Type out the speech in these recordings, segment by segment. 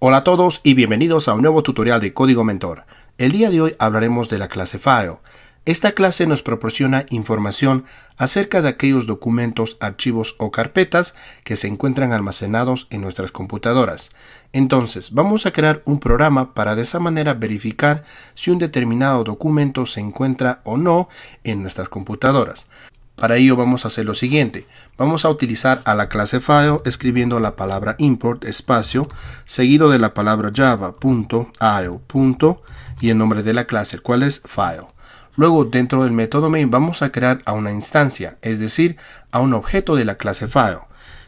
Hola a todos y bienvenidos a un nuevo tutorial de Código Mentor. El día de hoy hablaremos de la clase File. Esta clase nos proporciona información acerca de aquellos documentos, archivos o carpetas que se encuentran almacenados en nuestras computadoras. Entonces, vamos a crear un programa para de esa manera verificar si un determinado documento se encuentra o no en nuestras computadoras. Para ello vamos a hacer lo siguiente. Vamos a utilizar a la clase File escribiendo la palabra import espacio seguido de la palabra java.io y el nombre de la clase, el cual es File. Luego dentro del método main vamos a crear a una instancia, es decir, a un objeto de la clase File.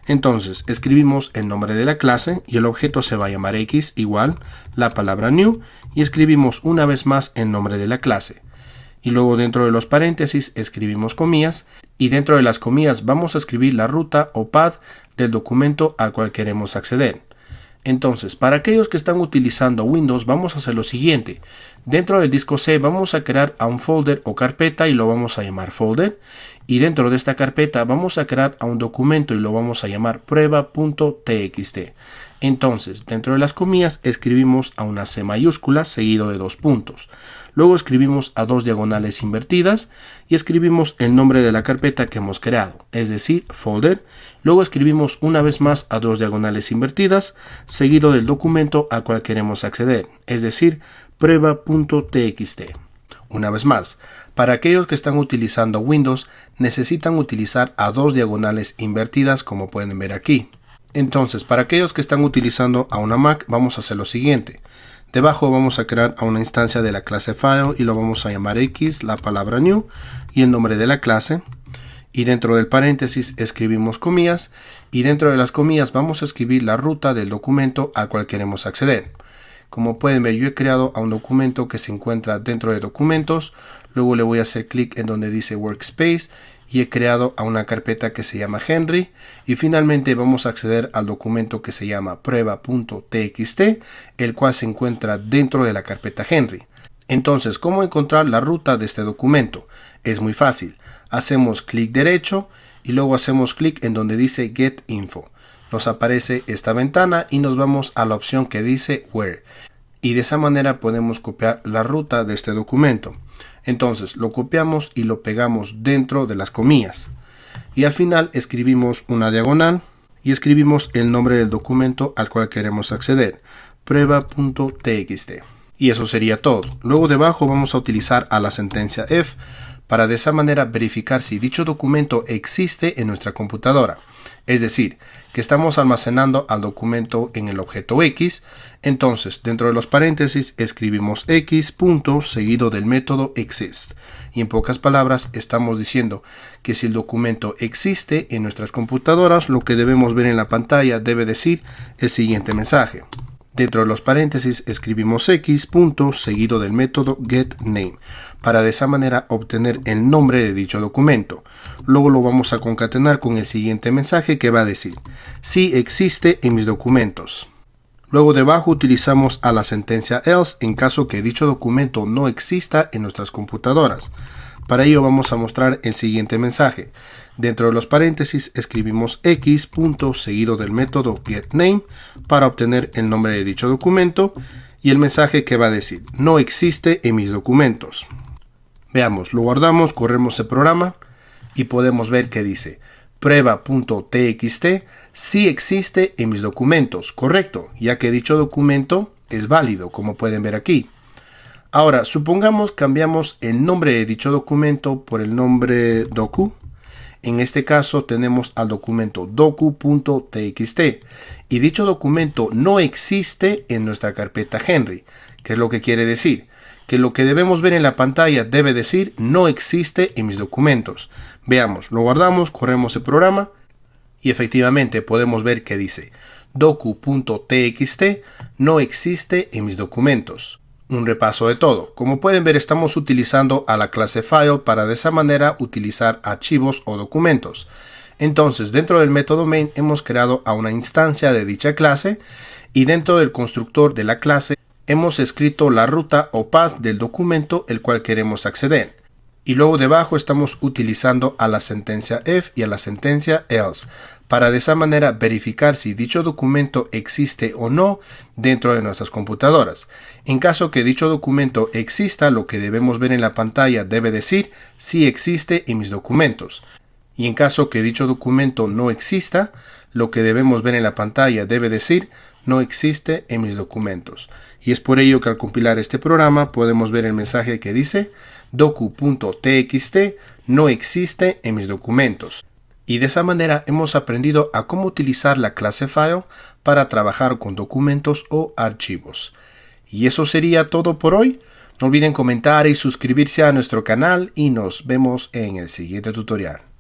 Entonces escribimos el nombre de la clase y el objeto se va a llamar x igual la palabra new y escribimos una vez más el nombre de la clase. Y luego dentro de los paréntesis escribimos comillas y dentro de las comillas vamos a escribir la ruta o path del documento al cual queremos acceder. Entonces, para aquellos que están utilizando Windows vamos a hacer lo siguiente. Dentro del disco C vamos a crear a un folder o carpeta y lo vamos a llamar folder. Y dentro de esta carpeta vamos a crear a un documento y lo vamos a llamar prueba.txt. Entonces, dentro de las comillas escribimos a una C mayúscula seguido de 2 puntos. Luego escribimos a 2 diagonales invertidas y escribimos el nombre de la carpeta que hemos creado, es decir, folder. Luego escribimos una vez más a 2 diagonales invertidas seguido del documento al cual queremos acceder, es decir, prueba.txt. Una vez más, para aquellos que están utilizando Windows necesitan utilizar a 2 diagonales invertidas como pueden ver aquí. Entonces, para aquellos que están utilizando a una Mac vamos a hacer lo siguiente. Debajo vamos a crear a una instancia de la clase File y lo vamos a llamar x, la palabra new y el nombre de la clase. Y dentro del paréntesis escribimos comillas y dentro de las comillas vamos a escribir la ruta del documento al cual queremos acceder. Como pueden ver, yo he creado a un documento que se encuentra dentro de documentos. Luego le voy a hacer clic en donde dice workspace y he creado a una carpeta que se llama Henry. Y finalmente vamos a acceder al documento que se llama prueba.txt, el cual se encuentra dentro de la carpeta Henry. Entonces, ¿cómo encontrar la ruta de este documento? Es muy fácil. Hacemos clic derecho y luego hacemos clic en donde dice Get Info. Nos aparece esta ventana y nos vamos a la opción que dice Where. Y de esa manera podemos copiar la ruta de este documento. Entonces lo copiamos y lo pegamos dentro de las comillas. Y al final escribimos una diagonal y escribimos el nombre del documento al cual queremos acceder. Prueba.txt. Y eso sería todo. Luego debajo vamos a utilizar a la sentencia if para de esa manera verificar si dicho documento existe en nuestra computadora. Es decir, que estamos almacenando al documento en el objeto X. Entonces, dentro de los paréntesis escribimos X punto seguido del método exist. Y en pocas palabras estamos diciendo que si el documento existe en nuestras computadoras, lo que debemos ver en la pantalla debe decir el siguiente mensaje. Dentro de los paréntesis escribimos x punto seguido del método getName para de esa manera obtener el nombre de dicho documento. Luego lo vamos a concatenar con el siguiente mensaje que va a decir si existe en mis documentos. Luego debajo utilizamos a la sentencia else en caso que dicho documento no exista en nuestras computadoras. Para ello vamos a mostrar el siguiente mensaje. Dentro de los paréntesis escribimos x punto seguido del método getName para obtener el nombre de dicho documento y el mensaje que va a decir no existe en mis documentos. Veamos, lo guardamos, corremos el programa y podemos ver que dice prueba.txt sí existe en mis documentos, correcto, ya que dicho documento es válido, como pueden ver aquí. Ahora, supongamos cambiamos el nombre de dicho documento por el nombre docu. En este caso tenemos al documento docu.txt y dicho documento no existe en nuestra carpeta Henry. ¿Qué es lo que quiere decir? Que lo que debemos ver en la pantalla debe decir no existe en mis documentos. Veamos, lo guardamos, corremos el programa y efectivamente podemos ver que dice docu.txt no existe en mis documentos. Un repaso de todo. Como pueden ver, estamos utilizando a la clase File para de esa manera utilizar archivos o documentos. Entonces, dentro del método main hemos creado a una instancia de dicha clase y dentro del constructor de la clase hemos escrito la ruta o path del documento el cual queremos acceder. Y luego debajo estamos utilizando a la sentencia if y a la sentencia else para de esa manera verificar si dicho documento existe o no dentro de nuestras computadoras. En caso que dicho documento exista, lo que debemos ver en la pantalla debe decir si existe en mis documentos. Y en caso que dicho documento no exista, lo que debemos ver en la pantalla debe decir no existe en mis documentos. Y es por ello que al compilar este programa podemos ver el mensaje que dice docu.txt no existe en mis documentos. Y de esa manera hemos aprendido a cómo utilizar la clase file para trabajar con documentos o archivos. Y eso sería todo por hoy. No olviden comentar y suscribirse a nuestro canal y nos vemos en el siguiente tutorial.